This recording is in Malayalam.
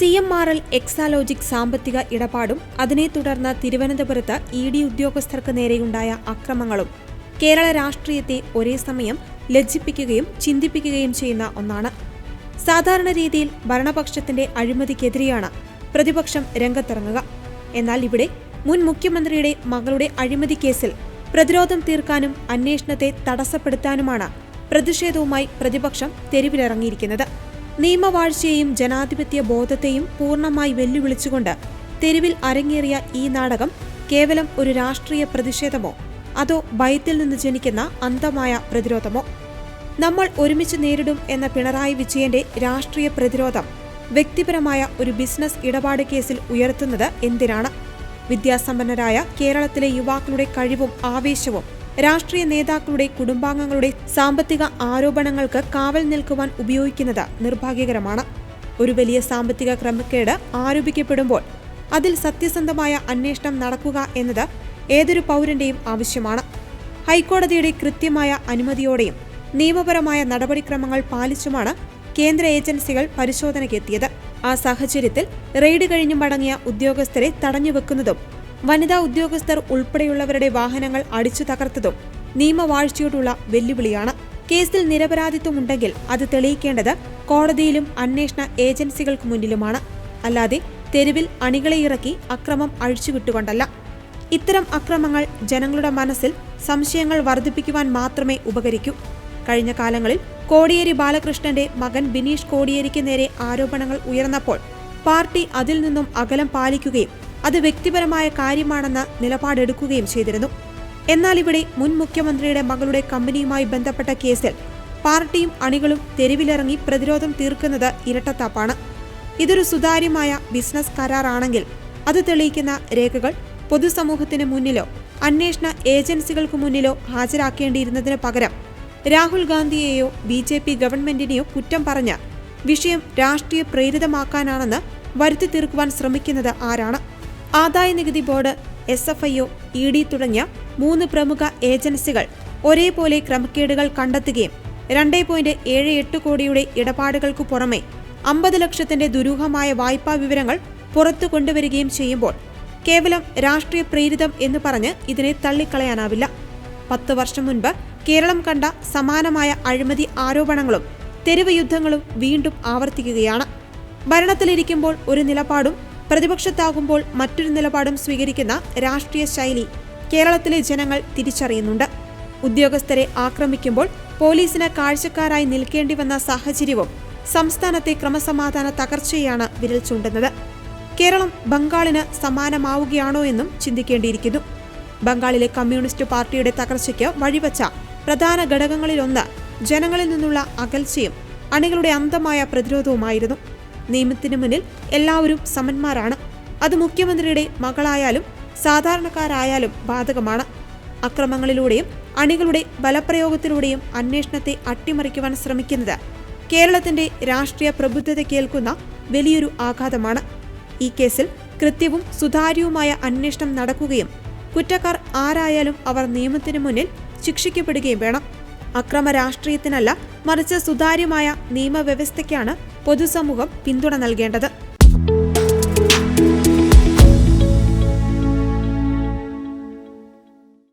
CMRL എക്സാലോജിക് സാമ്പത്തിക ഇടപാടും അതിനെ തുടർന്ന് തിരുവനന്തപുരത്ത് ED ഉദ്യോഗസ്ഥർക്ക് നേരെയുണ്ടായ അക്രമങ്ങളും കേരള രാഷ്ട്രീയത്തെ ഒരേ സമയം ലജ്ജിപ്പിക്കുകയും ചിന്തിപ്പിക്കുകയും ചെയ്യുന്ന ഒന്നാണ്. സാധാരണ രീതിയിൽ ഭരണപക്ഷത്തിന്റെ അഴിമതിക്കെതിരെയാണ് പ്രതിപക്ഷം രംഗത്തിറങ്ങുക. എന്നാൽ ഇവിടെ മുൻ മുഖ്യമന്ത്രിയുടെ മകളുടെ അഴിമതി കേസിൽ പ്രതിരോധം തീർക്കാനും അന്വേഷണത്തെ തടസ്സപ്പെടുത്താനുമാണ് പ്രതിഷേധവുമായി പ്രതിപക്ഷം തെരുവിലിറങ്ങിയിരിക്കുന്നത്. നിയമവാഴ്ചയെയും ജനാധിപത്യ ബോധത്തെയും പൂർണ്ണമായി വെല്ലുവിളിച്ചുകൊണ്ട് തെരുവിൽ അരങ്ങേറിയ ഈ നാടകം കേവലം ഒരു രാഷ്ട്രീയ പ്രതിഷേധമോ അതോ ഭയത്തിൽ നിന്ന് ജനിക്കുന്ന അന്ധമായ പ്രതിരോധമോ? നമ്മൾ ഒരുമിച്ച് നേരിടും എന്ന പിണറായി വിജയന്റെ രാഷ്ട്രീയ പ്രതിരോധം വ്യക്തിപരമായ ഒരു ബിസിനസ് ഇടപാട് കേസിൽ ഉയർത്തുന്നത് എന്തിനാണ്? വിദ്യാസമ്പന്നരായ കേരളത്തിലെ യുവാക്കളുടെ കഴിവും ആവേശവും രാഷ്ട്രീയ നേതാക്കളുടെ കുടുംബാംഗങ്ങളുടെ സാമ്പത്തിക ആരോപണങ്ങൾക്ക് കാവൽ നിൽക്കുവാൻ ഉപയോഗിക്കുന്നത് നിർഭാഗ്യകരമാണ്. ഒരു വലിയ സാമ്പത്തിക ക്രമക്കേട് ആരോപിക്കപ്പെടുമ്പോൾ അതിൽ സത്യസന്ധമായ അന്വേഷണം നടക്കുക എന്നത് ഏതൊരു പൗരന്റെയും ആവശ്യമാണ്. ഹൈക്കോടതിയുടെ കൃത്യമായ അനുമതിയോടെയും നിയമപരമായ നടപടിക്രമങ്ങൾ പാലിച്ചുമാണ് കേന്ദ്ര ഏജൻസികൾ പരിശോധനയ്ക്കെത്തിയത്. ആ സാഹചര്യത്തിൽ റെയ്ഡ് കഴിഞ്ഞു മടങ്ങിയ ഉദ്യോഗസ്ഥരെ തടഞ്ഞുവെക്കുന്നതും വനിതാ ഉദ്യോഗസ്ഥർ ഉൾപ്പെടെയുള്ളവരുടെ വാഹനങ്ങൾ അടിച്ചു തകർത്തതും നിയമവാഴ്ചയോടുള്ള വെല്ലുവിളിയാണ്. കേസിൽ നിരപരാധിത്വമുണ്ടെങ്കിൽ അത് തെളിയിക്കേണ്ടത് കോടതിയിലും അന്വേഷണ ഏജൻസികൾക്ക് മുന്നിലുമാണ്, അല്ലാതെ തെരുവിൽ അണികളെ ഇറക്കി അക്രമം അഴിച്ചുവിട്ടുകൊണ്ടല്ല. ഇത്തരം അക്രമങ്ങൾ ജനങ്ങളുടെ മനസ്സിൽ സംശയങ്ങൾ വർദ്ധിപ്പിക്കുവാൻ മാത്രമേ ഉപകരിക്കൂ. കഴിഞ്ഞ കാലങ്ങളിൽ കോടിയേരി ബാലകൃഷ്ണന്റെ മകൻ ബിനീഷ് കോടിയേരിക്ക് നേരെ ആരോപണങ്ങൾ ഉയർന്നപ്പോൾ പാർട്ടി അതിൽ നിന്നും അകലം പാലിക്കുകയും അത് വ്യക്തിപരമായ കാര്യമാണെന്ന നിലപാടെടുക്കുകയും ചെയ്തിരുന്നു. എന്നാൽ ഇവിടെ മുൻ മുഖ്യമന്ത്രിയുടെ മകളുടെ കമ്പനിയുമായി ബന്ധപ്പെട്ട കേസിൽ പാർട്ടിയും അണികളും തെരുവിലിറങ്ങി പ്രതിരോധം തീർക്കുന്നത് ഇരട്ടത്താപ്പാണ്. ഇതൊരു സുതാര്യമായ ബിസിനസ് കരാറാണെങ്കിൽ അത് തെളിയിക്കുന്ന രേഖകൾ പൊതുസമൂഹത്തിന് മുന്നിലോ അന്വേഷണ ഏജൻസികൾക്ക് മുന്നിലോ ഹാജരാക്കേണ്ടിയിരുന്നതിന് പകരം രാഹുൽ ഗാന്ധിയെയോ BJP ഗവൺമെന്റിനെയോ കുറ്റം പറഞ്ഞ് വിഷയം രാഷ്ട്രീയ പ്രേരിതമാക്കാനാണെന്ന് വരുത്തി തീർക്കുവാൻ ശ്രമിക്കുന്നത് ആരാണ്? ആദായനികുതി ബോർഡ്, SFIO, ED തുടങ്ങിയ 3 പ്രമുഖ ഏജൻസികൾ ഒരേപോലെ ക്രമക്കേടുകൾ കണ്ടെത്തുകയും 2.78 കോടിയുടെ ഇടപാടുകൾക്കു പുറമെ 50 ലക്ഷത്തിന്റെ ദുരൂഹമായ വായ്പാ വിവരങ്ങൾ പുറത്തു കൊണ്ടുവരികയും ചെയ്യുമ്പോൾ കേവലം രാഷ്ട്രീയ പ്രേരിതം എന്ന് പറഞ്ഞ് ഇതിനെ തള്ളിക്കളയാനാവില്ല. 10 വർഷം മുൻപ് കേരളം കണ്ട സമാനമായ അഴിമതി ആരോപണങ്ങളും തെരുവ് യുദ്ധങ്ങളും വീണ്ടും ആവർത്തിക്കുകയാണ്. ഭരണത്തിലിരിക്കുമ്പോൾ ഒരു നിലപാടും പ്രതിപക്ഷത്താകുമ്പോൾ മറ്റൊരു നിലപാടും സ്വീകരിക്കുന്ന രാഷ്ട്രീയ ശൈലി കേരളത്തിലെ ജനങ്ങൾ തിരിച്ചറിയുന്നുണ്ട്. ഉദ്യോഗസ്ഥരെ ആക്രമിക്കുമ്പോൾ പോലീസിന് കാഴ്ചക്കാരായി നിൽക്കേണ്ടി വന്ന സാഹചര്യവും സംസ്ഥാനത്തെ ക്രമസമാധാന തകർച്ചയാണ് വിരൽ ചൂണ്ടുന്നത്. കേരളം ബംഗാളിന് സമാനമാവുകയാണോ എന്നും ചിന്തിക്കേണ്ടിയിരിക്കുന്നു. ബംഗാളിലെ കമ്മ്യൂണിസ്റ്റ് പാർട്ടിയുടെ തകർച്ചയ്ക്ക് വഴിവെച്ച പ്രധാന ഘടകങ്ങളിലൊന്ന് ജനങ്ങളിൽ നിന്നുള്ള അകൽച്ചയും അണികളുടെ അന്ധമായ പ്രതിരോധവുമായിരുന്നു. നിയമത്തിനു മുന്നിൽ എല്ലാവരും സമന്മാരാണ്. അത് മുഖ്യമന്ത്രിയുടെ മകളായാലും സാധാരണക്കാരായാലും ബാധകമാണ്. അക്രമങ്ങളിലൂടെയും അണികളുടെ ബലപ്രയോഗത്തിലൂടെയും അന്വേഷണത്തെ അട്ടിമറിക്കുവാൻ ശ്രമിക്കുന്നത് കേരളത്തിന്റെ രാഷ്ട്രീയ പ്രബുദ്ധത കേൾക്കുന്ന വലിയൊരു ആഘാതമാണ്. ഈ കേസിൽ കൃത്യവും സുതാര്യവുമായ അന്വേഷണം നടക്കുകയും കുറ്റക്കാർ ആരായാലും അവർ നിയമത്തിനു മുന്നിൽ ശിക്ഷിക്കപ്പെടുകയും വേണം. അക്രമ രാഷ്ട്രീയത്തിനല്ല, മറിച്ച് സുതാര്യമായ നിയമവ്യവസ്ഥയ്ക്കാണ് പൊതുസമൂഹം പിന്തുണ നൽകേണ്ടത്.